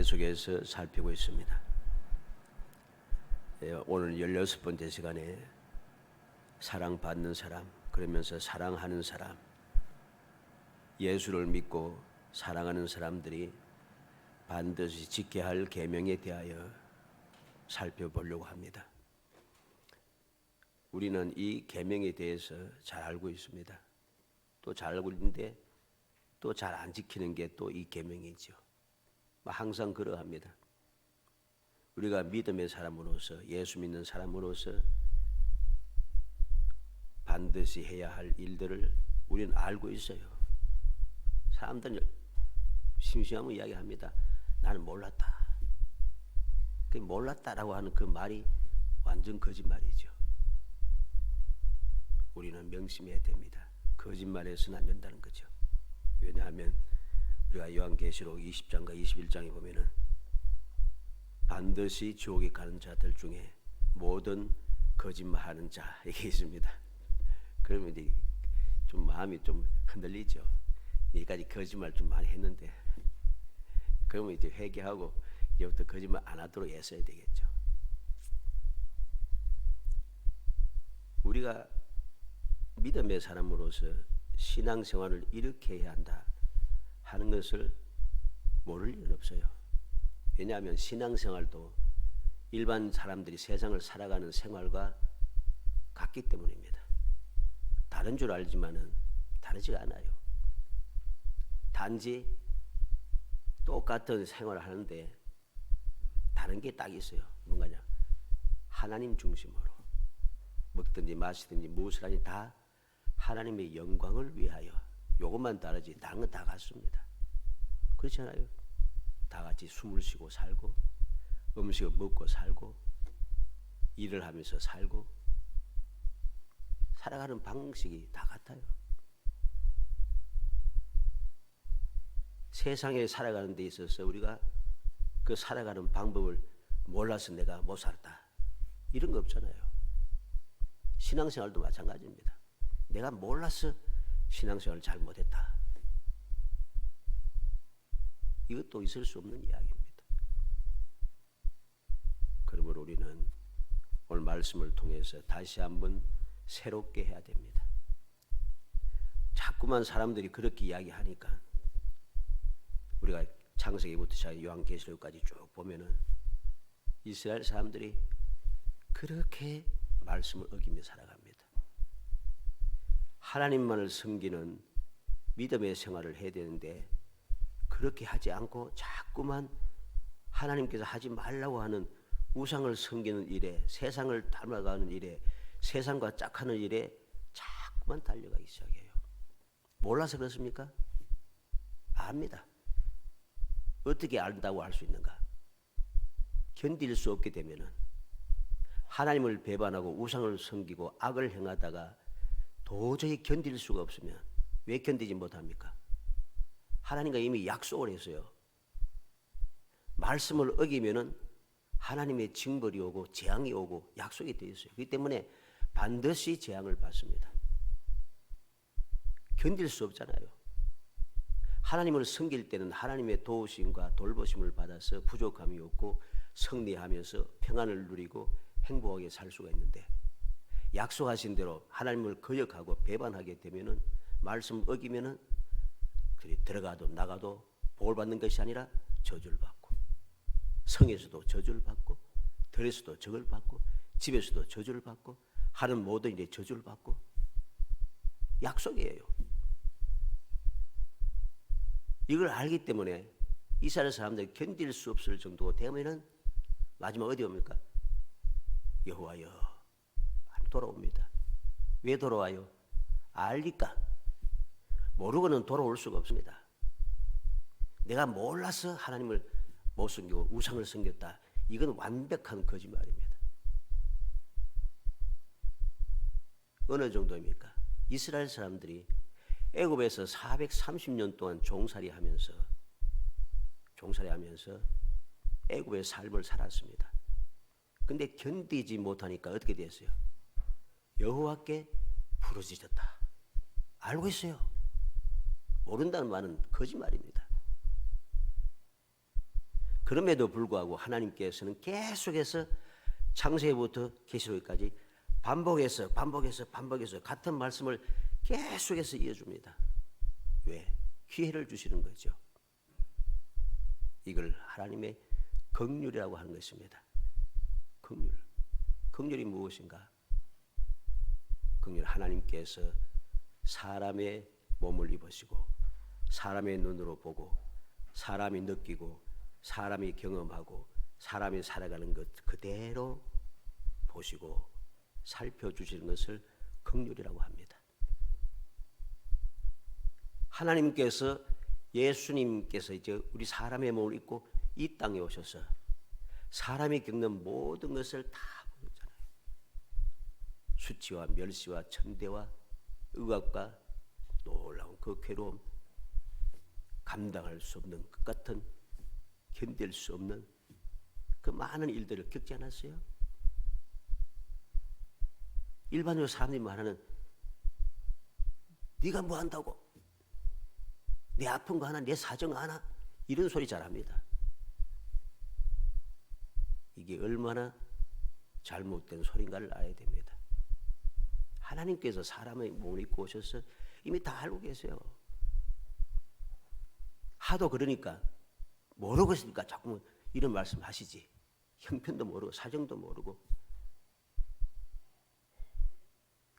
계속해서 살피고 있습니다. 오늘 16번째 시간에 사랑받는 사람, 그러면서 사랑하는 사람, 예수를 믿고 사랑하는 사람들이 반드시 지켜야 할 계명에 대하여 살펴보려고 합니다. 우리는 이 계명에 대해서 잘 알고 있습니다. 또 잘 알고 있는데 또 잘 안 지키는 게 또 이 계명이죠. 항상 그러합니다. 우리가 믿음의 사람으로서, 예수 믿는 사람으로서 반드시 해야 할 일들을 우리는 알고 있어요. 사람들은 심심하면 이야기합니다. 나는 몰랐다. 그 몰랐다라고 하는 그 말이 완전 거짓말이죠. 우리는 명심해야 됩니다. 거짓말해서는 안 된다는 거죠. 왜냐하면 우리가 요한계시록 20장과 21장에 보면은 반드시 지옥에 가는 자들 중에 모든 거짓말하는 자 이게 있습니다. 그러면 이제 좀 마음이 좀 흔들리죠. 여기까지 거짓말 좀 많이 했는데, 그러면 이제 회개하고 이제부터 거짓말 안 하도록 애써야 되겠죠. 우리가 믿음의 사람으로서 신앙생활을 이렇게 해야 한다 하는 것을 모를 일은 없어요. 왜냐하면 신앙생활도 일반 사람들이 세상을 살아가는 생활과 같기 때문입니다. 다른 줄 알지만은 다르지가 않아요. 단지 똑같은 생활을 하는데 다른 게 딱 있어요. 뭔가냐? 하나님 중심으로 먹든지 마시든지 무엇을 하니 다 하나님의 영광을 위하여, 요것만 다르지 다른 건 다 같습니다. 그렇잖아요. 다 같이 숨을 쉬고 살고, 음식을 먹고 살고, 일을 하면서 살고, 살아가는 방식이 다 같아요. 세상에 살아가는 데 있어서 우리가 그 살아가는 방법을 몰라서 내가 못 살았다, 이런 거 없잖아요. 신앙생활도 마찬가지입니다. 내가 몰라서 신앙생활을 잘못했다, 이것도 있을 수 없는 이야기입니다. 그러므로 우리는 오늘 말씀을 통해서 다시 한번 새롭게 해야 됩니다. 자꾸만 사람들이 그렇게 이야기하니까 우리가 창세기부터 시작해 요한계시록까지 쭉 보면은 이스라엘 사람들이 그렇게 말씀을 어기며 살아갑니다. 하나님만을 섬기는 믿음의 생활을 해야 되는데 그렇게 하지 않고 자꾸만 하나님께서 하지 말라고 하는 우상을 섬기는 일에, 세상을 닮아가는 일에, 세상과 짝하는 일에 자꾸만 달려가기 시작해요. 몰라서 그렇습니까? 압니다. 어떻게 안다고 할 수 있는가? 견딜 수 없게 되면은, 하나님을 배반하고 우상을 섬기고 악을 행하다가 도저히 견딜 수가 없으면 왜 견디지 못합니까? 하나님과 이미 약속을 했어요. 말씀을 어기면은 하나님의 징벌이 오고 재앙이 오고 약속이 되어 있어요. 그렇기 때문에 반드시 재앙을 받습니다. 견딜 수 없잖아요. 하나님을 섬길 때는 하나님의 도우심과 돌보심을 받아서 부족함이 없고 승리하면서 평안을 누리고 행복하게 살 수가 있는데, 약속하신 대로 하나님을 거역하고 배반하게 되면은, 말씀 어기면은 들어가도 나가도 복을 받는 것이 아니라 저주를 받고, 성에서도 저주를 받고, 들에서도 저주를 받고, 집에서도 저주를 받고, 하는 모든 일에 저주를 받고, 약속이에요. 이걸 알기 때문에 이스라엘 사람들이 견딜 수 없을 정도가 되면은 마지막 어디 옵니까? 여호와여 돌아옵니다. 왜 돌아와요? 알니까. 모르고는 돌아올 수가 없습니다. 내가 몰라서 하나님을 못 섬기고 우상을 섬겼다, 이건 완벽한 거짓말입니다. 어느 정도입니까? 이스라엘 사람들이 애굽에서 430년 동안 종살이하면서 애굽의 삶을 살았습니다. 근데 견디지 못하니까 어떻게 됐어요? 여호와께 부르짖었다. 알고 있어요. 모른다는 말은 거짓말입니다. 그럼에도 불구하고 하나님께서는 계속해서 창세기부터 계시록까지 반복해서 같은 말씀을 계속해서 이어줍니다. 왜? 기회를 주시는 거죠. 이걸 하나님의 긍휼이라고 하는 것입니다. 긍휼. 긍휼이 무엇인가? 긍휼, 하나님께서 사람의 몸을 입으시고 사람의 눈으로 보고 사람이 느끼고 사람이 경험하고 사람이 살아가는 것 그대로 보시고 살펴주시는 것을 긍휼이라고 합니다. 하나님께서 예수님께서 이제 우리 사람의 몸을 입고 이 땅에 오셔서 사람이 겪는 모든 것을 다 보셨잖아요. 수치와 멸시와 천대와 억압과 놀라운 그 괴로움, 감당할 수 없는 것 같은, 견딜 수 없는 그 많은 일들을 겪지 않았어요? 일반적으로 사람들이 말하는 네가 뭐 한다고? 내 아픈 거 하나? 내 사정 하나? 이런 소리 잘합니다. 이게 얼마나 잘못된 소리인가를 알아야 됩니다. 하나님께서 사람의 몸을 입고 오셔서 이미 다 알고 계세요. 하도 그러니까 모르고 있으니까 자꾸 이런 말씀 하시지. 형편도 모르고 사정도 모르고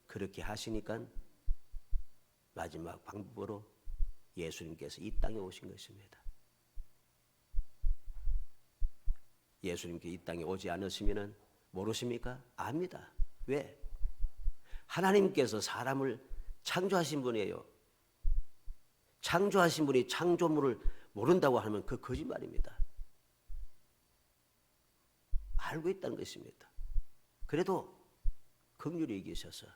그렇게 하시니까 마지막 방법으로 예수님께서 이 땅에 오신 것입니다. 예수님께 이 땅에 오지 않으시면 모르십니까? 압니다. 왜? 하나님께서 사람을 창조하신 분이에요. 창조하신 분이 창조물을 모른다고 하면 그 거짓말입니다. 알고 있다는 것입니다. 그래도 긍휼히 여기셔서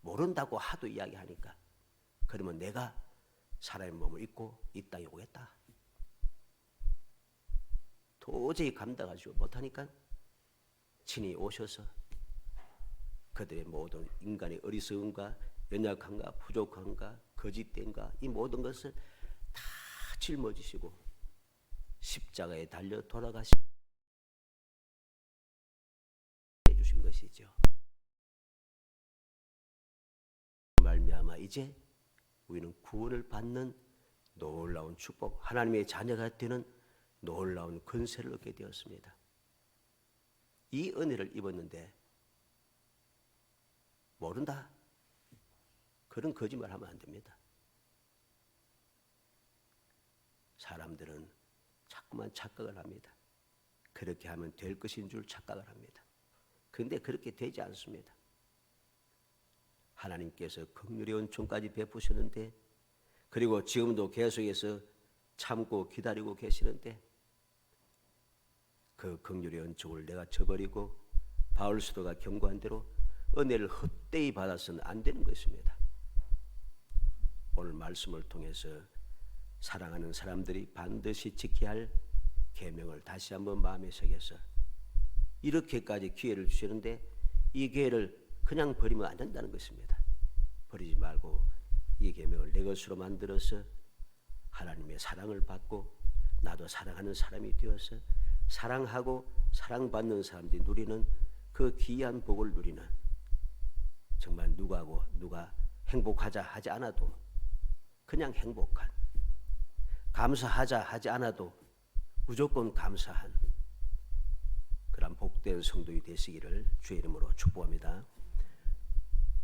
모른다고 하도 이야기하니까 그러면 내가 사람의 몸을 입고 이 땅에 오겠다. 도저히 감당하지 못하니까 친히 오셔서 그들의 모든 인간의 어리석음과 연약함과 부족함과 거짓됨과 이 모든 것을 다 짊어지시고 십자가에 달려 돌아가시 해주신 것이죠. 말미암아 이제 우리는 구원을 받는 놀라운 축복, 하나님의 자녀가 되는 놀라운 권세를 얻게 되었습니다. 이 은혜를 입었는데 모른다. 그런 거짓말하면 안 됩니다. 사람들은 자꾸만 착각을 합니다. 그렇게 하면 될 것인 줄 착각을 합니다. 그런데 그렇게 되지 않습니다. 하나님께서 긍휼의 은총까지 베푸셨는데 그리고 지금도 계속해서 참고 기다리고 계시는데 그 긍휼의 은총을 내가 저버리고 바울 사도가 경고한 대로 은혜를 헛되이 받아서는 안 되는 것입니다. 오늘 말씀을 통해서 사랑하는 사람들이 반드시 지켜야 할 계명을 다시 한번 마음에 새겨서 이렇게까지 기회를 주시는데 이 기회를 그냥 버리면 안 된다는 것입니다. 버리지 말고 이 계명을 내 것으로 만들어서 하나님의 사랑을 받고 나도 사랑하는 사람이 되어서 사랑하고 사랑받는 사람들이 누리는 그 귀한 복을 누리는 정말 누가 행복하자 하지 않아도 그냥 행복한, 감사하자 하지 않아도 무조건 감사한 그런 복된 성도이 되시기를 주의 이름으로 축복합니다.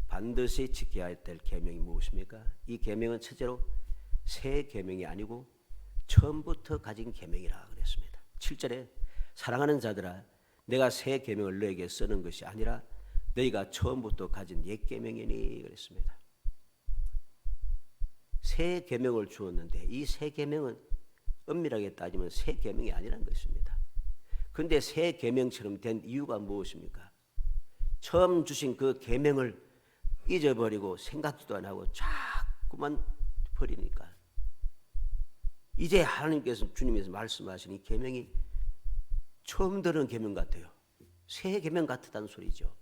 반드시 지켜야 될 계명이 무엇입니까? 이 계명은 첫째로 새 계명이 아니고 처음부터 가진 계명이라 그랬습니다. 7절에 사랑하는 자들아 내가 새 계명을 너에게 쓰는 것이 아니라 너희가 처음부터 가진 옛 계명이니 그랬습니다. 새 계명을 주었는데 이 새 계명은 엄밀하게 따지면 새 계명이 아니라는 것입니다. 그런데 새 계명처럼 된 이유가 무엇입니까? 처음 주신 그 계명을 잊어버리고 생각지도 안 하고 자꾸만 버리니까 이제 하나님께서 주님께서 말씀하신 이 계명이 처음 들은 계명 같아요. 새 계명 같다는 소리죠.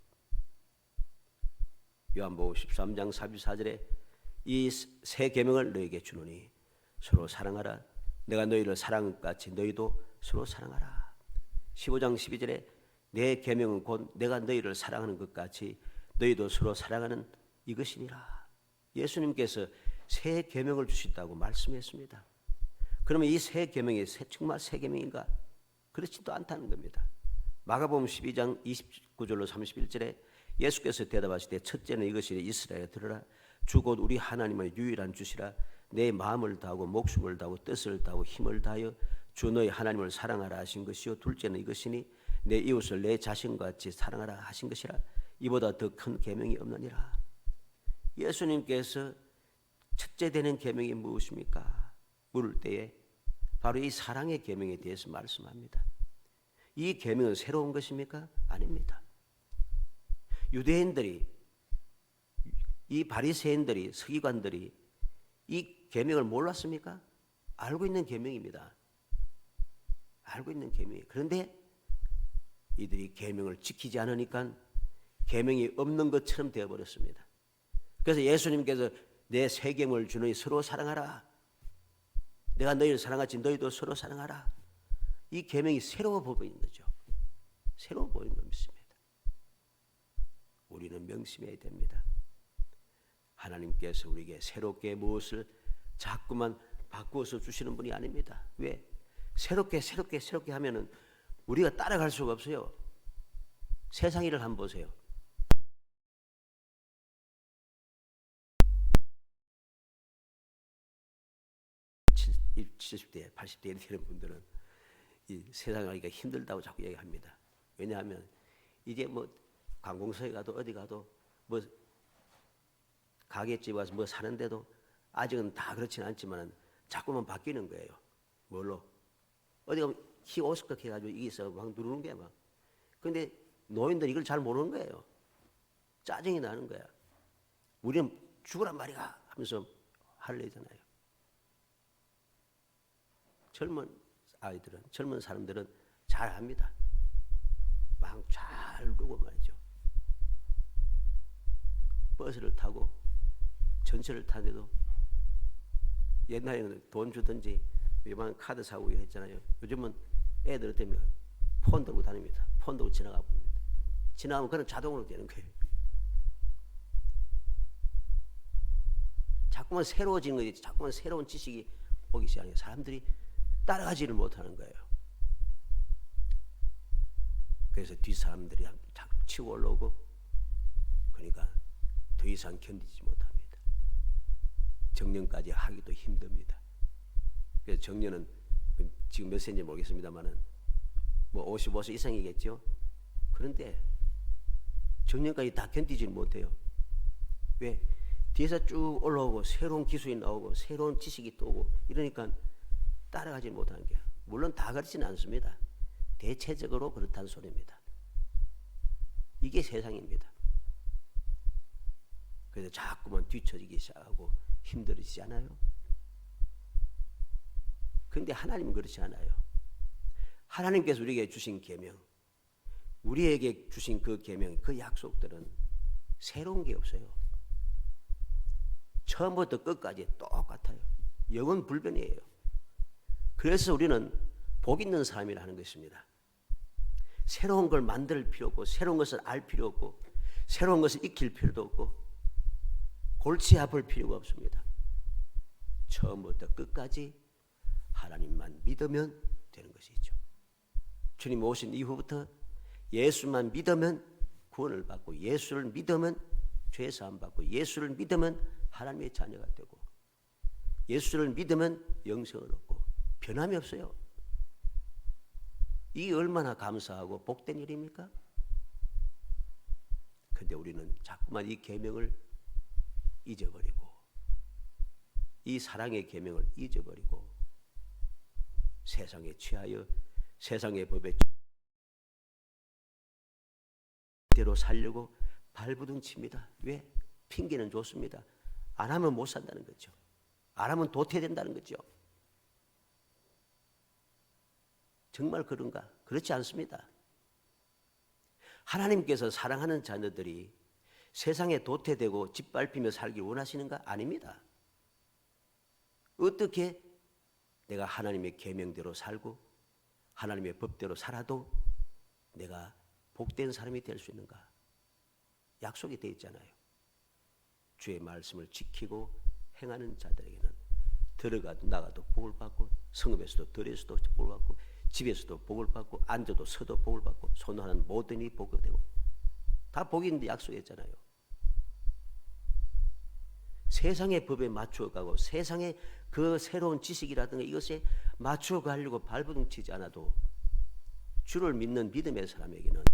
요한복음 13장 44절에 이 새 계명을 너에게 주노니 서로 사랑하라. 내가 너희를 사랑한 것 같이 너희도 서로 사랑하라. 15장 12절에 내 계명은 곧 내가 너희를 사랑하는 것 같이 너희도 서로 사랑하는 이것이니라. 예수님께서 새 계명을 주신다고 말씀했습니다. 그러면 이 새 계명이 정말 새 계명인가? 그렇지도 않다는 겁니다. 마가복음 12장 29절로 31절에 예수께서 대답하시되 첫째는 이것이니 이스라엘에 들으라. 주 곧 우리 하나님의 유일한 주시라. 내 마음을 다하고 목숨을 다하고 뜻을 다하고 힘을 다하여 주 너희 하나님을 사랑하라 하신 것이요. 둘째는 이것이니 내 이웃을 내 자신과 같이 사랑하라 하신 것이라. 이보다 더 큰 계명이 없느니라. 예수님께서 첫째 되는 계명이 무엇입니까? 물을 때에 바로 이 사랑의 계명에 대해서 말씀합니다. 이 계명은 새로운 것입니까? 아닙니다. 유대인들이, 이 바리새인들이, 서기관들이 이 계명을 몰랐습니까? 알고 있는 계명입니다. 알고 있는 계명이. 그런데 이들이 계명을 지키지 않으니까 계명이 없는 것처럼 되어버렸습니다. 그래서 예수님께서 내 새 계명을 주노니 서로 사랑하라. 내가 너희를 사랑하지 너희도 서로 사랑하라. 이 계명이 새로워 보이는 거죠. 새로워 보이는 것입니다. 우리는 명심해야 됩니다. 하나님께서 우리에게 새롭게 무엇을 자꾸만 바꾸어서 주시는 분이 아닙니다. 왜? 새롭게 하면은 우리가 따라갈 수가 없어요. 세상 일을 한번 보세요. 70대, 80대 되는 분들은 이 세상을 하기가 힘들다고 자꾸 얘기합니다. 왜냐하면 이제 뭐 관공서에 가도 어디 가도 뭐 가게집에 가서 뭐 사는데도 아직은 다 그렇지는 않지만 자꾸만 바뀌는 거예요. 뭘로? 어디 가면 키 50각 해가지고 이게 있어 막 누르는 게 막. 근데 노인들이 이걸 잘 모르는 거예요. 짜증이 나는 거야. 우리는 죽으란 말이야 하면서 할래잖아요. 젊은 사람들은 잘 합니다. 막 잘 누르고 말이죠. 버스를 타고 전철을 타는데도 옛날에는 돈 주든지 일반 카드 사고 했잖아요. 요즘은 애들 때문에 폰 들고 다닙니다. 폰 들고 지나가 봅니다. 지나가면 그냥 자동으로 되는 거예요. 자꾸만 새로워지는 거지. 자꾸만 새로운 지식이 오기 시작해요. 사람들이 따라가지를 못하는 거예요. 그래서 뒷사람들이 자꾸 치고 올라오고 그러니까 더 이상 견디지 못합니다. 정년까지 하기도 힘듭니다. 그래서 정년은 지금 몇 세인지 모르겠습니다만은 뭐 55세 이상이겠죠. 그런데 정년까지 다 견디지 못해요. 왜? 뒤에서 쭉 올라오고 새로운 기술이 나오고 새로운 지식이 또 오고 이러니까 따라가지 못하는 게 물론 다 그렇지는 않습니다. 대체적으로 그렇다는 소리입니다. 이게 세상입니다. 그래서 자꾸만 뒤처지기 시작하고 힘들어지지 않아요? 그런데 하나님은 그렇지 않아요. 하나님께서 우리에게 주신 계명, 우리에게 주신 그 계명, 그 약속들은 새로운 게 없어요. 처음부터 끝까지 똑같아요. 영원 불변이에요. 그래서 우리는 복 있는 사람이라는 것입니다. 새로운 걸 만들 필요 없고 새로운 것을 알 필요 없고 새로운 것을 익힐 필요도 없고 골치 아플 필요가 없습니다. 처음부터 끝까지 하나님만 믿으면 되는 것이죠. 주님 오신 이후부터 예수만 믿으면 구원을 받고 예수를 믿으면 죄 사함 받고 예수를 믿으면 하나님의 자녀가 되고 예수를 믿으면 영생을 얻고 변함이 없어요. 이게 얼마나 감사하고 복된 일입니까? 그런데 우리는 자꾸만 이 계명을 잊어버리고 이 사랑의 계명을 잊어버리고 세상에 취하여 세상의 법에 대로 살려고 발부둥 칩니다. 왜? 핑계는 좋습니다. 안 하면 못 산다는 거죠. 안 하면 도태된다는 거죠. 정말 그런가? 그렇지 않습니다. 하나님께서 사랑하는 자녀들이 세상에 도태되고 짓밟히며 살길 원하시는가? 아닙니다. 어떻게 내가 하나님의 계명대로 살고 하나님의 법대로 살아도 내가 복된 사람이 될 수 있는가? 약속이 되어 있잖아요. 주의 말씀을 지키고 행하는 자들에게는 들어가도 나가도 복을 받고, 성읍에서도 들에서도 복을 받고, 집에서도 복을 받고, 앉아도 서도 복을 받고, 손하는 모든 일이 복이 되고, 다 복이 있는데 약속했잖아요. 세상의 법에 맞추어가고 세상의 그 새로운 지식이라든가 이것에 맞추어가려고 발버둥치지 않아도 주를 믿는 믿음의 사람에게는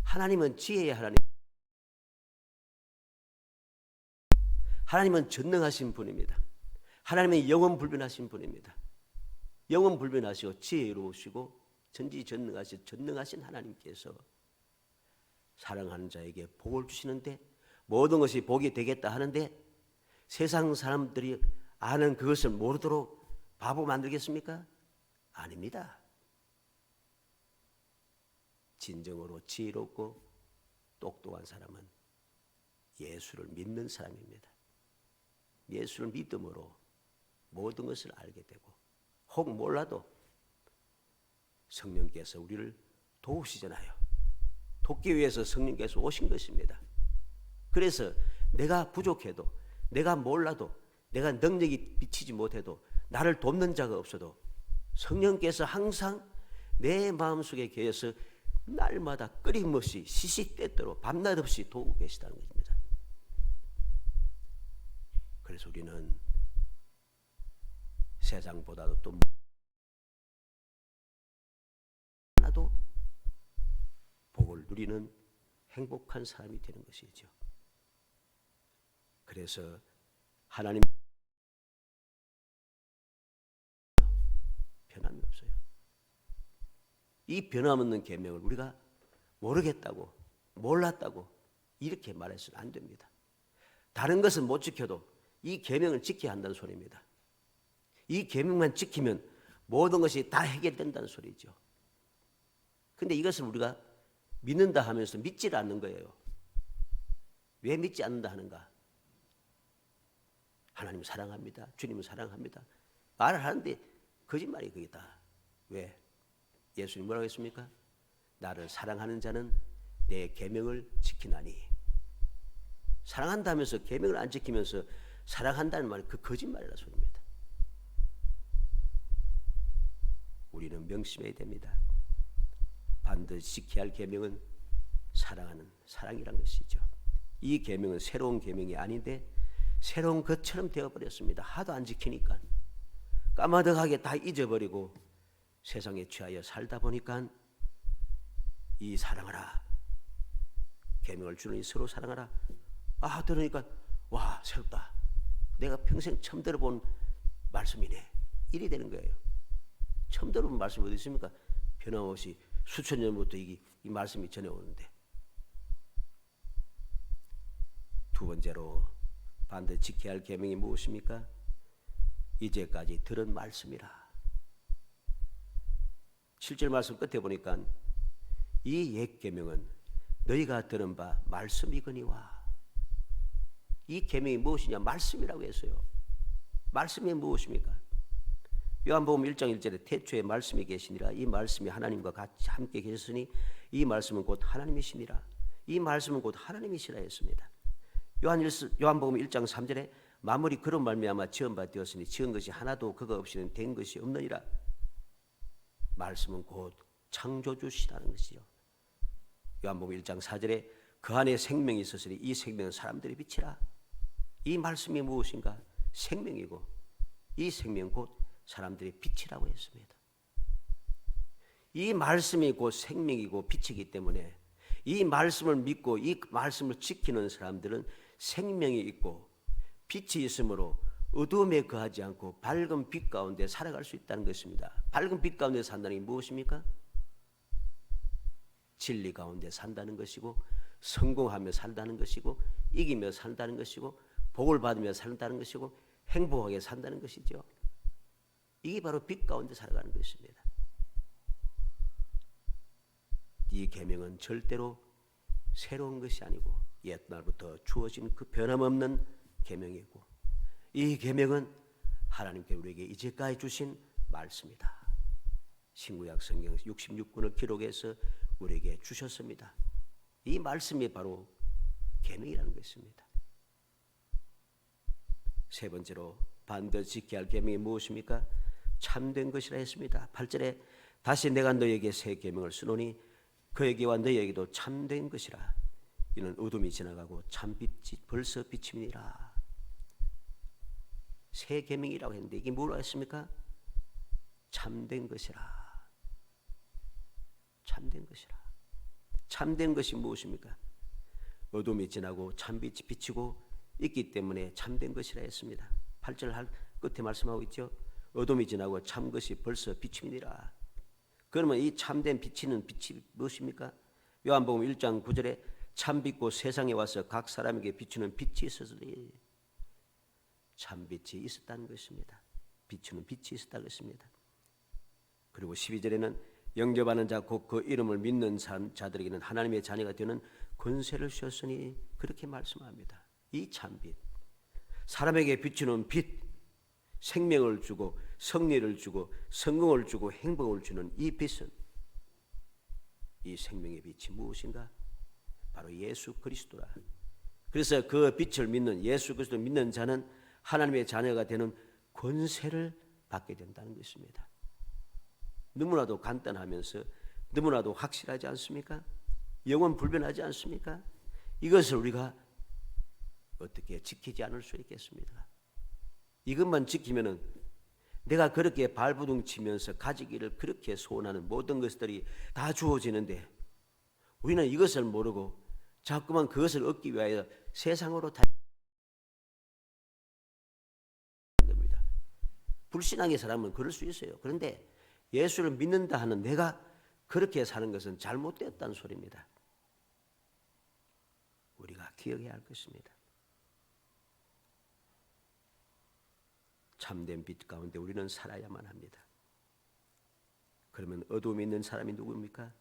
하나님은 지혜의 하나님, 하나님은 전능하신 분입니다. 하나님은 영원불변하신 분입니다. 영원불변하시고 지혜로우시고 전지전능하신 하나님께서 사랑하는 자에게 복을 주시는데, 모든 것이 복이 되겠다 하는데 세상 사람들이 아는 그것을 모르도록 바보 만들겠습니까? 아닙니다. 진정으로 지혜롭고 똑똑한 사람은 예수를 믿는 사람입니다. 예수를 믿음으로 모든 것을 알게 되고, 혹 몰라도 성령께서 우리를 도우시잖아요. 돕기 위해서 성령께서 오신 것입니다. 그래서 내가 부족해도, 내가 몰라도, 내가 능력이 미치지 못해도, 나를 돕는 자가 없어도 성령께서 항상 내 마음속에 계셔서 날마다 끊임없이 시시때때로 밤낮 없이 도우고 계시다는 것입니다. 그래서 우리는 세상보다도 또 하나도 복을 누리는 행복한 사람이 되는 것이죠. 그래서 하나님 변함이 없어요. 이 변함없는 계명을 우리가 모르겠다고, 몰랐다고 이렇게 말해서는 안 됩니다. 다른 것은 못 지켜도 이 계명을 지켜야 한다는 소리입니다. 이 계명만 지키면 모든 것이 다 해결된다는 소리죠. 그런데 이것을 우리가 믿는다 하면서 믿지를 않는 거예요. 왜 믿지 않는다 하는가? 하나님 사랑합니다. 주님을 사랑합니다. 말을 하는데 거짓말이 그게 다. 왜? 예수님 뭐라고 했습니까? 나를 사랑하는 자는 내 계명을 지키나니. 사랑한다면서 계명을 안 지키면서 사랑한다는 말이 그 거짓말이라 소리입니다. 우리는 명심해야 됩니다. 반드시 지켜야 할 계명은 사랑하는 사랑이란 것이죠. 이 계명은 새로운 계명이 아닌데 새로운 것처럼 되어버렸습니다. 하도 안 지키니까 까마득하게 다 잊어버리고 세상에 취하여 살다 보니까 이 사랑하라, 계명을 주는 이 서로 사랑하라, 들으니까 와 새롭다, 내가 평생 처음 들어본 말씀이네, 이리 되는 거예요. 처음 들어본 말씀이 어디 있습니까? 변함없이 수천 년부터 이 말씀이 전해오는데. 두 번째로 반드시 지켜야 할 계명이 무엇입니까? 이제까지 들은 말씀이라. 7절 말씀 끝에 보니까 이 옛 계명은 너희가 들은 바 말씀이거니와. 이 계명이 무엇이냐? 말씀이라고 했어요. 말씀이 무엇입니까? 요한복음 1장 1절에 태초에 말씀이 계시니라. 이 말씀이 하나님과 같이 함께 계셨으니 이 말씀은 곧 하나님이시니라. 이 말씀은 곧 하나님이시라 했습니다. 요한복음 1장 3절에 만물이 그런 말미암아 지은 바 되었으니 지은 것이 하나도 그가 없이는 된 것이 없느니라. 말씀은 곧 창조주시라는 것이죠. 요한복음 1장 4절에 그 안에 생명이 있었으니 이 생명은 사람들의 빛이라. 이 말씀이 무엇인가? 생명이고 이 생명 곧 사람들의 빛이라고 했습니다. 이 말씀이 곧 생명이고 빛이기 때문에 이 말씀을 믿고 이 말씀을 지키는 사람들은 생명이 있고 빛이 있으므로 어두움에 거하지 않고 밝은 빛 가운데 살아갈 수 있다는 것입니다. 밝은 빛 가운데 산다는 게 무엇입니까? 진리 가운데 산다는 것이고 성공하며 산다는 것이고 이기며 산다는 것이고 복을 받으며 산다는 것이고 행복하게 산다는 것이죠. 이게 바로 빛 가운데 살아가는 것입니다. 이 계명은 절대로 새로운 것이 아니고 옛날부터 주어진 그 변함없는 계명이고 이 계명은 하나님께 우리에게 이제까지 주신 말씀이다. 신구약 성경 66권을 기록해서 우리에게 주셨습니다. 이 말씀이 바로 계명이라는 것입니다. 세 번째로 반드시 지켜야 할 계명이 무엇입니까? 참된 것이라 했습니다. 8절에 다시 내가 너에게 새 계명을 쓰노니 그에게와 너에게도 참된 것이라. 이는 어둠이 지나가고 참빛이 벌써 비침이니라. 새 계명이라고 했는데 이게 뭐라고 했습니까? 참된 것이라. 참된 것이라. 참된 것이 무엇입니까? 어둠이 지나고 참빛이 비치고 있기 때문에 참된 것이라 했습니다. 8절 끝에 말씀하고 있죠. 어둠이 지나고 참 것이 벌써 비침이니라. 그러면 이 참된 비치는 빛이 무엇입니까? 요한복음 1장 9절에 참빛고 세상에 와서 각 사람에게 비추는 빛이 있었으니, 참빛이 있었다는 것입니다. 비추는 빛이 있었다는 것입니다. 그리고 12절에는 영접하는 자 곧 그 이름을 믿는 자들에게는 하나님의 자녀가 되는 권세를 주셨으니, 그렇게 말씀합니다. 이 참빛, 사람에게 비추는 빛, 생명을 주고 성리를 주고 성공을 주고 행복을 주는 이 빛은, 이 생명의 빛이 무엇인가? 바로 예수 그리스도라. 그래서 그 빛을 믿는, 예수 그리스도를 믿는 자는 하나님의 자녀가 되는 권세를 받게 된다는 것입니다. 너무나도 간단하면서 너무나도 확실하지 않습니까? 영원 불변하지 않습니까? 이것을 우리가 어떻게 지키지 않을 수 있겠습니까? 이것만 지키면은 내가 그렇게 발부둥 치면서 가지기를 그렇게 소원하는 모든 것들이 다 주어지는데, 우리는 이것을 모르고 자꾸만 그것을 얻기 위하여 세상으로 달리는 겁니다. 불신앙의 사람은 그럴 수 있어요. 그런데 예수를 믿는다 하는 내가 그렇게 사는 것은 잘못되었다는 소리입니다. 우리가 기억해야 할 것입니다. 참된 빛 가운데 우리는 살아야만 합니다. 그러면 어둠에 있는 사람이 누구입니까?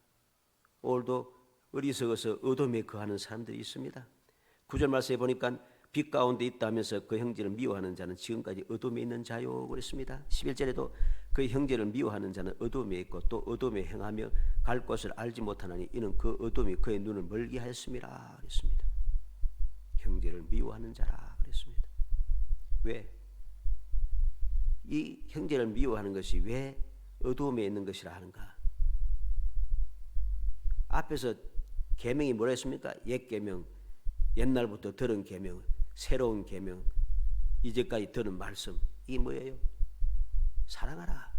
오늘도 어리석어서 어둠에 거하는 사람들이 있습니다. 9절 말씀에 보니까 빛 가운데 있다 하면서 그 형제를 미워하는 자는 지금까지 어둠에 있는 자요 그랬습니다. 11절에도 그 형제를 미워하는 자는 어둠에 있고 또 어둠에 행하며 갈 곳을 알지 못하나니 이는 그 어둠이 그의 눈을 멀게 하였음이라 그랬습니다. 형제를 미워하는 자라 그랬습니다. 왜? 이 형제를 미워하는 것이 왜 어두움에 있는 것이라 하는가? 앞에서 계명이 뭐라 했습니까? 옛 계명, 옛날부터 들은 계명, 새로운 계명, 이제까지 들은 말씀, 이게 뭐예요? 사랑하라.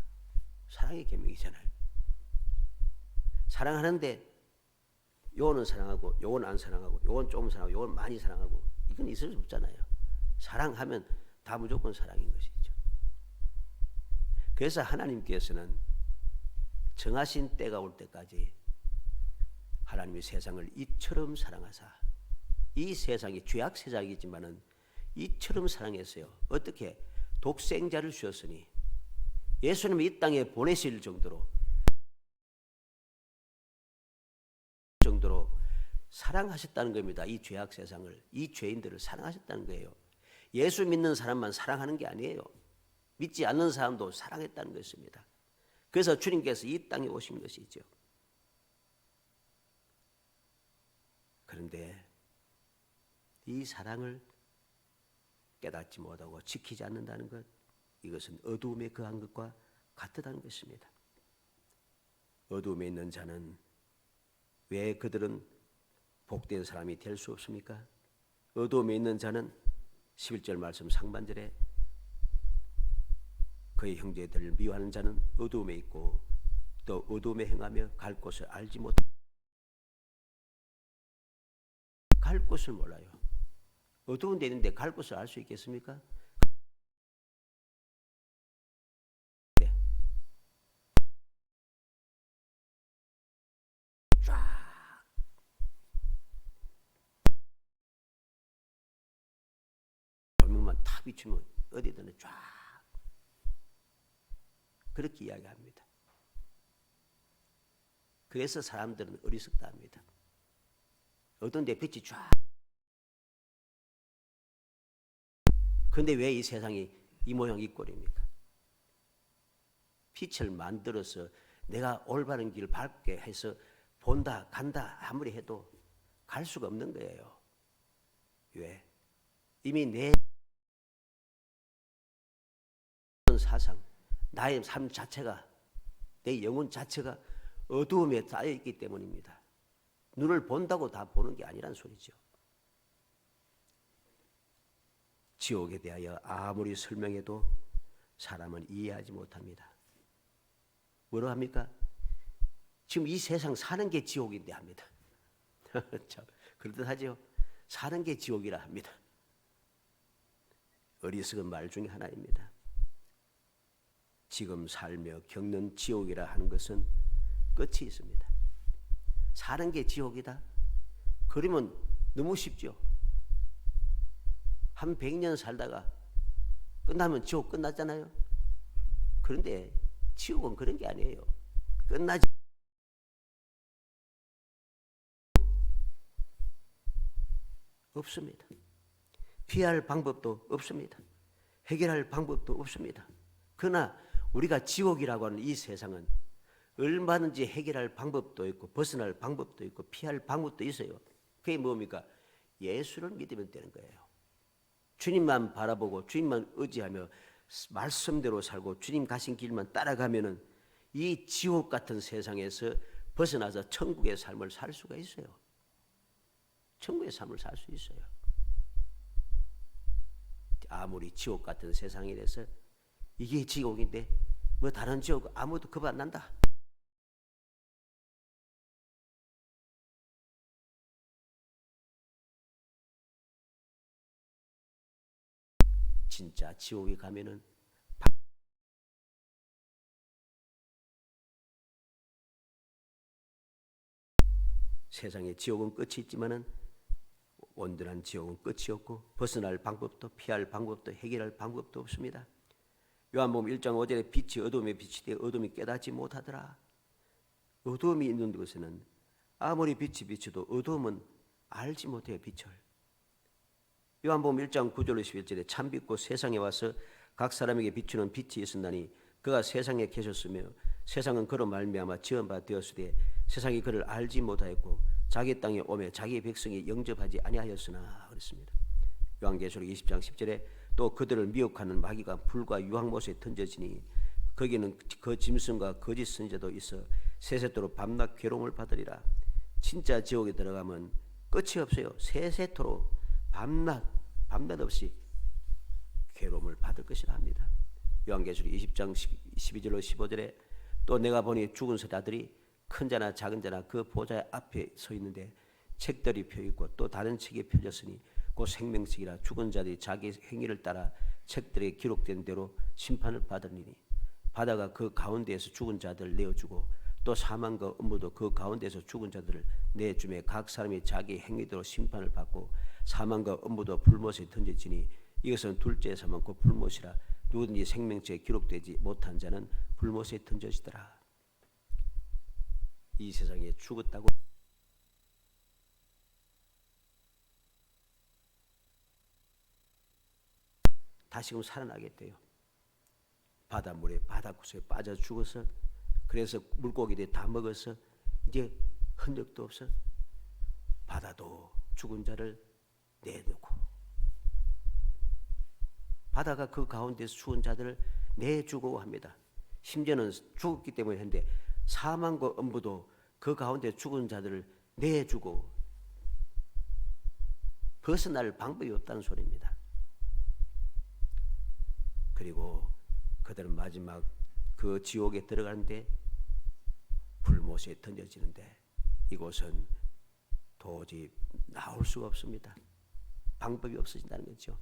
사랑의 계명이잖아요. 사랑하는데 요거는 사랑하고 요건 안 사랑하고 요건 조금 사랑하고 요건 많이 사랑하고, 이건 있을 수 없잖아요. 사랑하면 다 무조건 사랑인 것이죠. 그래서 하나님께서는 정하신 때가 올 때까지 하나님의 세상을 이처럼 사랑하사, 이 세상이 죄악 세상이지만은 이처럼 사랑했어요. 어떻게? 독생자를 주셨으니 예수님을 이 땅에 보내실 정도로 사랑하셨다는 겁니다. 이 죄악 세상을, 이 죄인들을 사랑하셨다는 거예요. 예수 믿는 사람만 사랑하는 게 아니에요. 믿지 않는 사람도 사랑했다는 것입니다. 그래서 주님께서 이 땅에 오신 것이죠. 그런데 이 사랑을 깨닫지 못하고 지키지 않는다는 것, 이것은 어두움에 거한 것과 같다는 것입니다. 어두움에 있는 자는 왜 그들은 복된 사람이 될 수 없습니까? 어두움에 있는 자는 11절 말씀 상반절에 그의 형제들을 미워하는 자는 어두움에 있고 또 어두움에 행하며 갈 곳을 알지 못하고, 갈 곳을 몰라요. 어두운 데 있는데 갈 곳을 알 수 있겠습니까? 네. 쫙 조명만 탁 비추면 어디든 쫙 그렇게 이야기합니다. 그래서 사람들은 어리석다 합니다. 어떤 데 빛이 쫙. 그런데 왜 이 세상이 이 모양 이 꼴입니까? 빛을 만들어서 내가 올바른 길을 밟게 해서 본다 간다 아무리 해도 갈 수가 없는 거예요. 왜? 이미 내 사상, 나의 삶 자체가, 내 영혼 자체가 어두움에 쌓여 있기 때문입니다. 눈을 본다고 다 보는 게 아니란 소리죠. 지옥에 대하여 아무리 설명해도 사람은 이해하지 못합니다. 뭐라 합니까? 지금 이 세상 사는 게 지옥인데 합니다. 그렇듯 하죠. 사는 게 지옥이라 합니다. 어리석은 말 중에 하나입니다. 지금 살며 겪는 지옥이라 하는 것은 끝이 있습니다. 사는 게 지옥이다? 그러면 너무 쉽죠. 한 100년 살다가 끝나면 지옥 끝났잖아요. 그런데 지옥은 그런 게 아니에요. 끝나지 없습니다. 피할 방법도 없습니다. 해결할 방법도 없습니다. 그러나 우리가 지옥이라고 하는 이 세상은 얼마든지 해결할 방법도 있고 벗어날 방법도 있고 피할 방법도 있어요. 그게 뭡니까? 예수를 믿으면 되는 거예요. 주님만 바라보고 주님만 의지하며 말씀대로 살고 주님 가신 길만 따라가면은 이 지옥 같은 세상에서 벗어나서 천국의 삶을 살 수가 있어요. 천국의 삶을 살 수 있어요. 아무리 지옥 같은 세상이 돼서 이게 지옥인데 뭐 다른 지옥 아무도 겁 안 난다. 진짜 지옥에 가면은 세상에 지옥은 끝이 있지만은 온전한 지옥은 끝이 없고 벗어날 방법도 피할 방법도 해결할 방법도 없습니다. 요한복음 1장 5절에 빛이 어둠에 빛이 되어 어둠이 깨닫지 못하더라. 어둠이 있는 곳에는 아무리 빛이 비춰도 어둠은 알지 못해요. 빛을. 요한복음 1장 9절로 11절에 참 빛고 세상에 와서 각 사람에게 비추는 빛이 있었나니 그가 세상에 계셨으며 세상은 그로 말미암아 지은 바 되었으되 세상이 그를 알지 못하였고 자기 땅에 오매 자기 백성이 영접하지 아니하였으나 그랬습니다. 요한계시록 20장 10절에 또 그들을 미혹하는 마귀가 불과 유황못에 던져지니 거기는 그 짐승과 거짓 선지자도 있어 세세토록 밤낮 괴로움을 받으리라. 진짜 지옥에 들어가면 끝이 없어요. 세세토록 밤낮 없이 괴로움을 받을 것이라 합니다. 요한계시록 20장 12절로 15절에 또 내가 보니 죽은 사자들이 큰 자나 작은 자나 그 보좌 앞에 서 있는데 책들이 펴 있고 또 다른 책이 펴졌으니 곧 생명책이라 죽은 자들이 자기 행위를 따라 책들에 기록된 대로 심판을 받으리니 바다가 그 가운데에서 죽은 자들을 내어주고 또 사망과 음부도 그 가운데서 죽은 자들을 내주매 각 사람이 자기 행위대로 심판을 받고 사망과 음부도 불못에 던져지니 이것은 둘째 사망 곧 불못이라. 누구든지 생명책에 기록되지 못한 자는 불못에 던져지더라. 이 세상에 죽었다고 다시금 살아나게 돼요. 바닷물에 바닷구석에 빠져 죽어서 그래서 물고기들이 다 먹어서 이제 흔적도 없어. 바다도 죽은 자를 내놓고 바다가 그 가운데서 죽은 자들을 내주고 합니다. 심지어는 죽었기 때문에 했는데 사망과 음부도 그 가운데 죽은 자들을 내주고 벗어날 방법이 없다는 소리입니다. 그리고 그들은 마지막 그 지옥에 들어가는데 불못에 던져지는데 이곳은 도저히 나올 수가 없습니다. 방법이 없어진다는 거죠.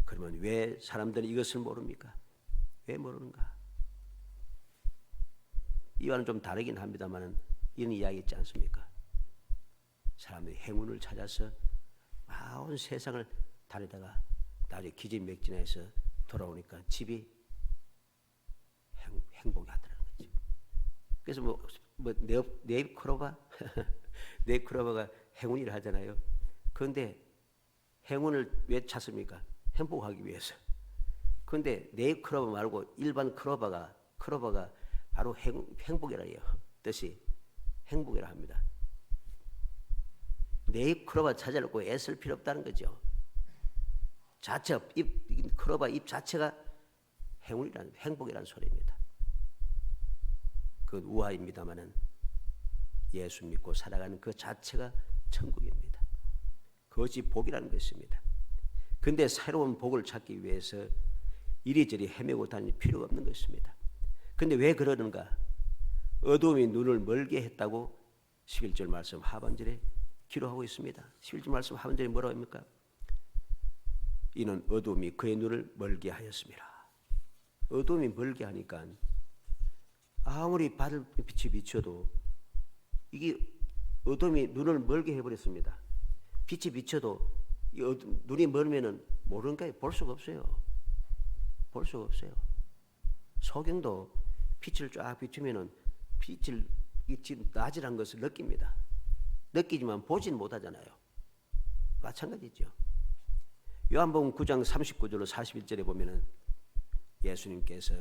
그러면 왜 사람들은 이것을 모릅니까? 왜 모르는가? 이와는 좀 다르긴 합니다만 이런 이야기 있지 않습니까? 사람들이 행운을 찾아서 온 세상을 다니다가 나중에 기진맥진해서 돌아오니까 집이 행복이 하더라는 거죠. 그래서 네잎크로바 네잎크로바가 행운이라 하잖아요. 그런데 행운을 왜 찾습니까? 행복하기 위해서. 그런데 네잎클로버 말고 일반 클로버가 바로 행복이라 해요. 뜻이 행복이라 합니다. 네잎클로버 찾아놓고 애쓸 필요 없다는 거죠. 자체가 클로버 잎 자체가 행복이라는 소리입니다. 그건 우화입니다마는 예수 믿고 살아가는 그 자체가 천국입니다. 그것이 복이라는 것입니다. 그런데 새로운 복을 찾기 위해서 이리저리 헤매고 다닐 필요가 없는 것입니다. 그런데 왜 그러는가? 어둠이 눈을 멀게 했다고 11절 말씀 하반절에 기록하고 있습니다. 11절 말씀 하반절에 뭐라고 합니까? 이는 어둠이 그의 눈을 멀게 하였습니다. 어둠이 멀게 하니까 아무리 받을 빛이 비춰도 이게 어둠이 눈을 멀게 해버렸습니다. 빛이 비춰도 눈이 멀면은 모르는 거예요. 볼 수가 없어요. 볼 수가 없어요. 소경도 빛을 쫙 비추면은 빛을 낮이란 것을 느낍니다. 느끼지만 보진 못하잖아요. 마찬가지죠. 요한복음 9장 39절로 41절에 보면은 예수님께서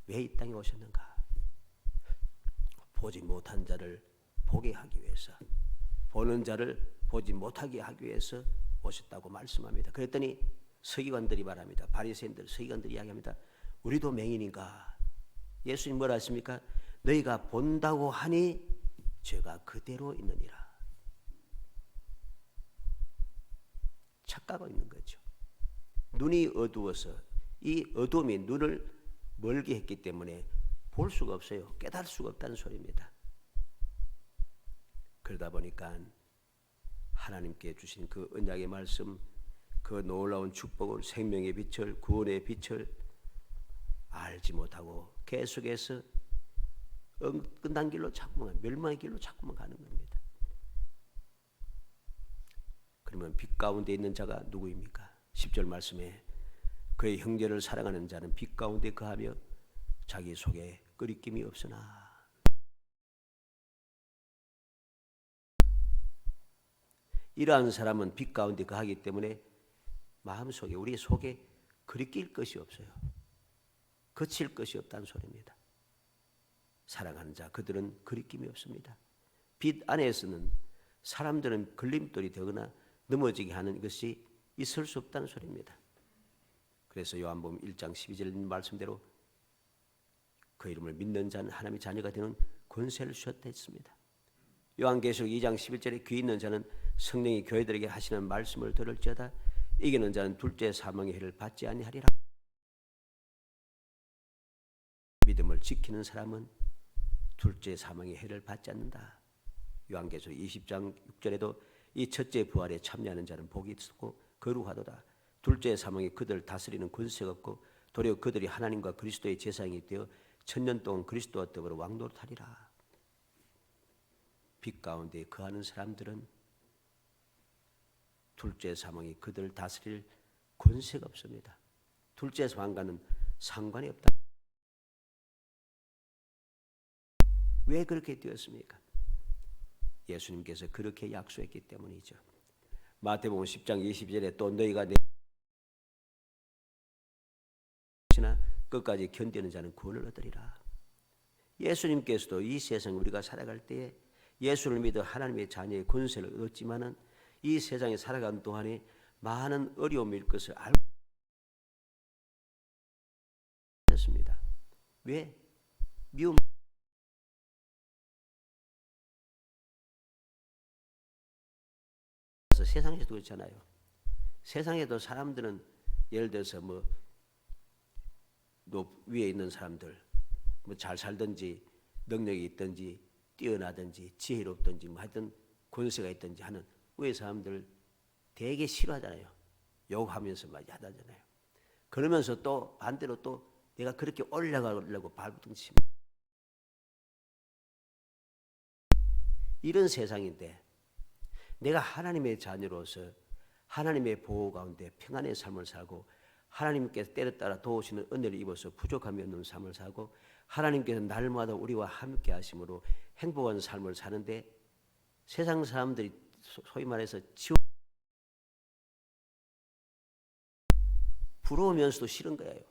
왜 이 땅에 오셨는가? 보지 못한 자를 보게 하기 위해서, 보는 자를 보지 못하게 하기 위해서 오셨다고 말씀합니다. 그랬더니 서기관들이 말합니다. 바리새인들, 서기관들이 이야기합니다. 우리도 맹인인가? 예수님 뭐라 하십니까? 너희가 본다고 하니 죄가 그대로 있느니라. 착각하고 있는 거죠. 눈이 어두워서 이 어둠이 눈을 멀게 했기 때문에 볼 수가 없어요. 깨달을 수가 없다는 소리입니다. 그러다 보니까 하나님께 주신 그 언약의 말씀, 그 놀라운 축복을, 생명의 빛을, 구원의 빛을 알지 못하고 계속해서 끝난 길로 자꾸만, 멸망의 길로 자꾸만 가는 겁니다. 그러면 빛 가운데 있는 자가 누구입니까? 10절 말씀에 그의 형제를 사랑하는 자는 빛 가운데 거하며 자기 속에 끄리낌이 없으나. 이러한 사람은 빛 가운데 거하기 때문에 마음속에, 우리 속에 그리낄 것이 없어요. 거칠 것이 없다는 소리입니다. 사랑하는 자, 그들은 그리낌이 없습니다. 빛 안에서는 사람들은 걸림돌이 되거나 넘어지게 하는 것이 있을 수 없다는 소리입니다. 그래서 요한복음 1장 12절 말씀대로 그 이름을 믿는 자는 하나님의 자녀가 되는 권세를 주셨다 했습니다. 요한계시록 2장 11절에 귀 있는 자는 성령이 교회들에게 하시는 말씀을 들을지어다. 이기는 자는 둘째 사망의 해를 받지 아니하리라. 믿음을 지키는 사람은 둘째 사망의 해를 받지 않는다. 요한계시록 20장 6절에도 이 첫째 부활에 참여하는 자는 복이 있고 거룩하도다. 둘째 사망이 그들을 다스리는 권세가 없고 도리어 그들이 하나님과 그리스도의 제사장이 되어 천년 동안 그리스도와 더불어 왕노릇하리라. 빛 가운데 거하는 사람들은 둘째 사망이 그들을 다스릴 권세가 없습니다. 둘째 사망과는 상관이 없다. 왜 그렇게 되었습니까? 예수님께서 그렇게 약속했기 때문이죠. 마태복음 10장 20절에 또 너희가 내 끝까지 견디는 자는 구원을 얻으리라. 예수님께서도 이 세상 우리가 살아갈 때에 예수를 믿어 하나님의 자녀의 권세를 얻었지만은 이 세상에 살아가는 동안에 많은 어려움일 것을 알고 있습니다. 왜? 미움. 세상에서도 그렇잖아요. 세상에도 사람들은 예를 들어서 위에 있는 사람들 잘 살든지 능력이 있든지 뛰어나든지 지혜롭든지 하여튼 권세가 있든지 하는 위에 사람들 되게 싫어하잖아요. 욕하면서 막 야단하잖아요. 그러면서 또 반대로 또 내가 그렇게 올라가려고 발부둥칩니다. 이런 세상인데 내가 하나님의 자녀로서 하나님의 보호 가운데 평안의 삶을 살고 하나님께서 때를 따라 도우시는 은혜를 입어서 부족함이 없는 삶을 살고 하나님께서 날마다 우리와 함께 하심으로 행복한 삶을 사는데 세상 사람들이 소위 말해서 부러우면서도 싫은 거예요.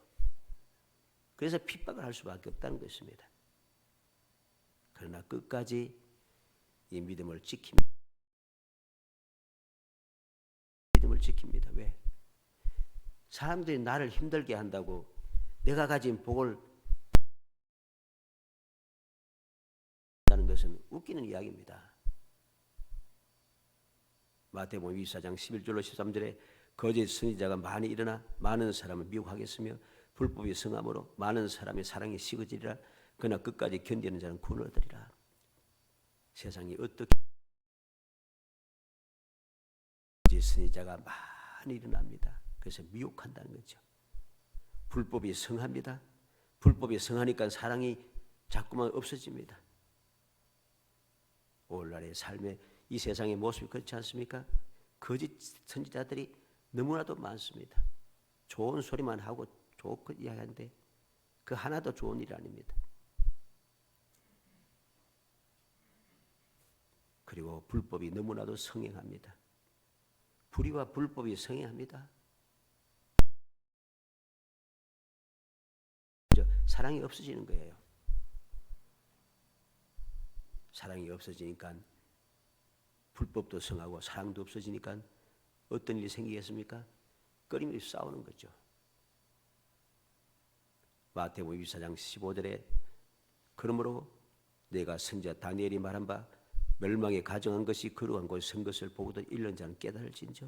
그래서 핍박을 할 수밖에 없다는 것입니다. 그러나 끝까지 이 믿음을 지킵니다. 믿음을 지킵니다. 왜? 사람들이 나를 힘들게 한다고 내가 가진 복을 다는 것은 웃기는 이야기입니다. 마태복음 24장 11절로 13절에 거짓 선지자가 많이 일어나 많은 사람을 미혹하겠으며 불법이 성함으로 많은 사람의 사랑이 식어지리라. 그러나 끝까지 견디는 자는 구원을 얻으리라. 세상이 어떻게 거짓 선지자가 많이 일어납니다. 그래서 미혹한다는 거죠. 불법이 성합니다. 불법이 성하니까 사랑이 자꾸만 없어집니다. 오늘날의 삶의 이 세상의 모습이 그렇지 않습니까? 거짓 선지자들이 너무나도 많습니다. 좋은 소리만 하고 좋고 이야기하는데 그 하나도 좋은 일이 아닙니다. 그리고 불법이 너무나도 성행합니다. 불의와 불법이 성행합니다. 사랑이 없어지는 거예요. 사랑이 없어지니까 불법도 성하고 사랑도 없어지니까 어떤 일이 생기겠습니까? 끊임없이 싸우는 거죠. 마태복음 24장 15절에 그러므로 내가 선지자 다니엘이 말한 바 멸망에 가정한 것이 거룩한 곳에 선 것을 보고도 읽는 자는 깨달을진저.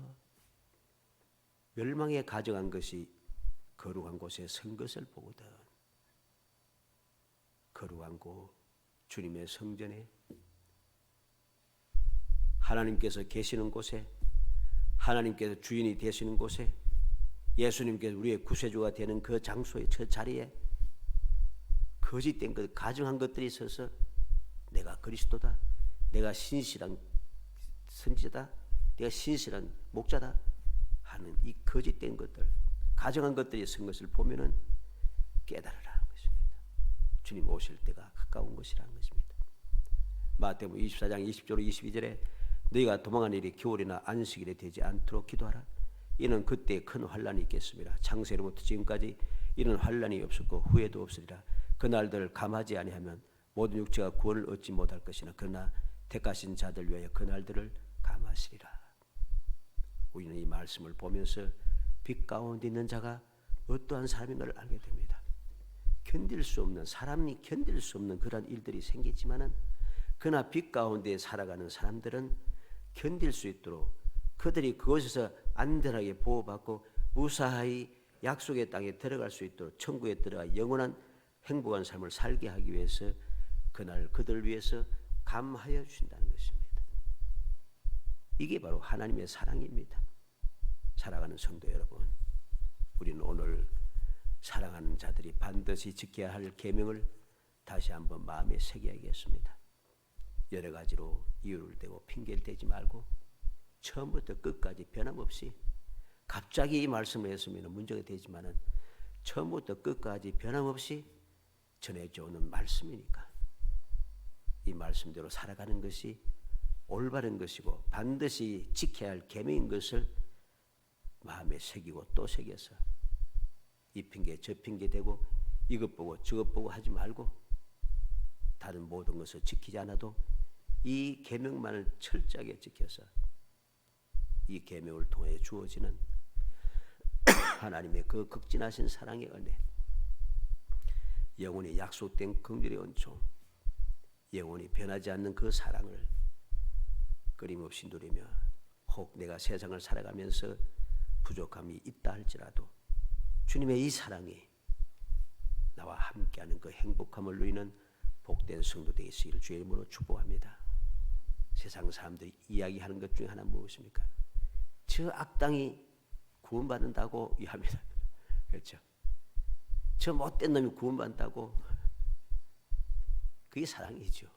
멸망에 가정한 것이 거룩한 곳에 선 것을 보거든. 거룩한 곳, 주님의 성전에 하나님께서 계시는 곳에 하나님께서 주인이 되시는 곳에 예수님께서 우리의 구세주가 되는 그 장소에 저 자리에 거짓된 것 가정한 것들이 있어서 내가 그리스도다, 내가 신실한 선지자다, 내가 신실한 목자다 하는 이 거짓된 것들 가정한 것들이 쓴 것을 보면은 깨달으라는 것입니다. 주님 오실 때가 가까운 것이라는 것입니다. 마태복음 24장 20절 22절에 너희가 도망한 일이 겨울이나 안식일에 되지 않도록 기도하라. 이는 그때 큰 환란이 있겠습니다. 창세로부터 지금까지 이런 환란이 없었고 후에도 없으리라. 그날들을 감하지 아니하면 모든 육체가 구원을 얻지 못할 것이나 그러나 택하신 자들 위하여 그날들을 감하시리라. 우리는 이 말씀을 보면서 빛 가운데 있는 자가 어떠한 사람인 걸 알게 됩니다. 견딜 수 없는 사람이 견딜 수 없는 그런 일들이 생기지만은 그러나 빛 가운데 살아가는 사람들은 견딜 수 있도록 그들이 그곳에서 안전하게 보호받고 무사히 약속의 땅에 들어갈 수 있도록 천국에 들어가 영원한 행복한 삶을 살게 하기 위해서 그날 그들을 위해서 감하여 주신다는 것입니다. 이게 바로 하나님의 사랑입니다. 사랑하는 성도 여러분, 우리는 오늘 사랑하는 자들이 반드시 지켜야 할 계명을 다시 한번 마음에 새겨야겠습니다. 여러 가지로 이유를 대고 핑계를 대지 말고 처음부터 끝까지 변함없이 갑자기 이 말씀을 했으면 문제가 되지만은 처음부터 끝까지 변함없이 전해져 오는 말씀이니까 이 말씀대로 살아가는 것이 올바른 것이고 반드시 지켜야 할 계명인 것을 마음에 새기고 또 새겨서 이 핑계 저 핑계 대고 이것 보고 저것 보고 하지 말고 다른 모든 것을 지키지 않아도 이 계명만을 철저하게 지켜서 이 계명을 통해 주어지는 하나님의 그 극진하신 사랑의 은혜, 영원히 약속된 긍휼의 은총, 영원히 변하지 않는 그 사랑을 끊임없이 누리며 혹 내가 세상을 살아가면서 부족함이 있다 할지라도 주님의 이 사랑이 나와 함께하는 그 행복함을 누리는 복된 성도 되시기를 주의 이름으로 축복합니다. 세상 사람들이 이야기하는 것 중에 하나 무엇입니까? 저 악당이 구원받는다고 이야기합니다. 그렇죠? 저 못된 놈이 구원받는다고. 그게 사랑이죠.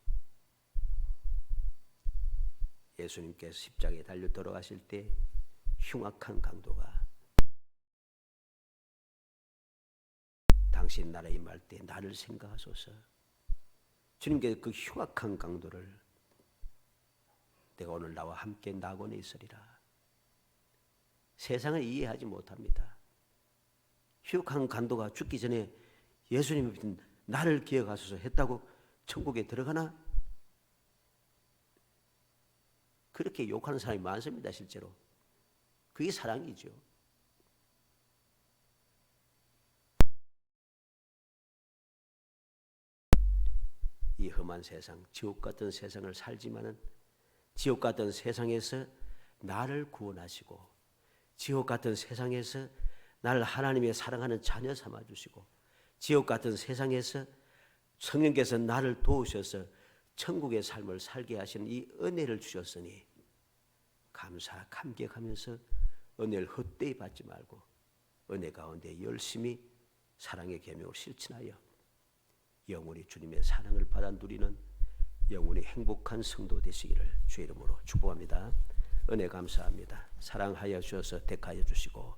예수님께서 십자가에 달려 돌아가실 때 흉악한 강도가 당신 나라에 임할 때 나를 생각하소서. 주님께서 그 흉악한 강도를 내가 오늘 나와 함께 낙원에 있으리라. 세상을 이해하지 못합니다. 휴학한 간도가 죽기 전에 예수님이 나를 기억하소서 했다고 천국에 들어가나? 그렇게 욕하는 사람이 많습니다. 실제로. 그게 사랑이죠. 이 험한 세상, 지옥 같은 세상을 살지만은 지옥 같은 세상에서 나를 구원하시고 지옥 같은 세상에서 나를 하나님의 사랑하는 자녀 삼아 주시고 지옥 같은 세상에서 성령께서 나를 도우셔서 천국의 삶을 살게 하시는 이 은혜를 주셨으니 감사 감격하면서 은혜를 헛되이 받지 말고 은혜 가운데 열심히 사랑의 계명을 실천하여 영원히 주님의 사랑을 받아 누리는 영원히 행복한 성도 되시기를 주의 이름으로 축복합니다. 은혜 감사합니다. 사랑하여 주셔서 택하여 주시고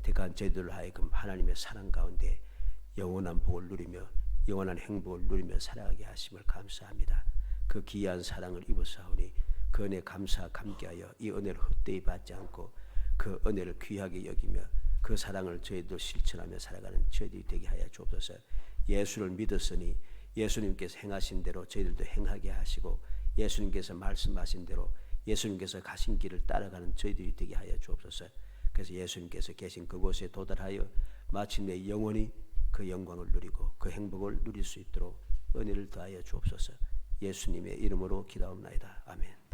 택한 저희들 하여금 하나님의 사랑 가운데 영원한 복을 누리며 영원한 행복을 누리며 살아가게 하심을 감사합니다. 그 귀한 사랑을 입었사오니 그 은혜 감사 감개하여 이 은혜를 헛되이 받지 않고 그 은혜를 귀하게 여기며 그 사랑을 저희도 실천하며 살아가는 저희들이 되게 하여 주옵소서. 예수를 믿었으니 예수님께서 행하신 대로 저희들도 행하게 하시고 예수님께서 말씀하신 대로 예수님께서 가신 길을 따라가는 저희들이 되게 하여 주옵소서. 그래서 예수님께서 계신 그곳에 도달하여 마침내 영원히 그 영광을 누리고 그 행복을 누릴 수 있도록 은혜를 더하여 주옵소서. 예수님의 이름으로 기도하옵나이다. 아멘.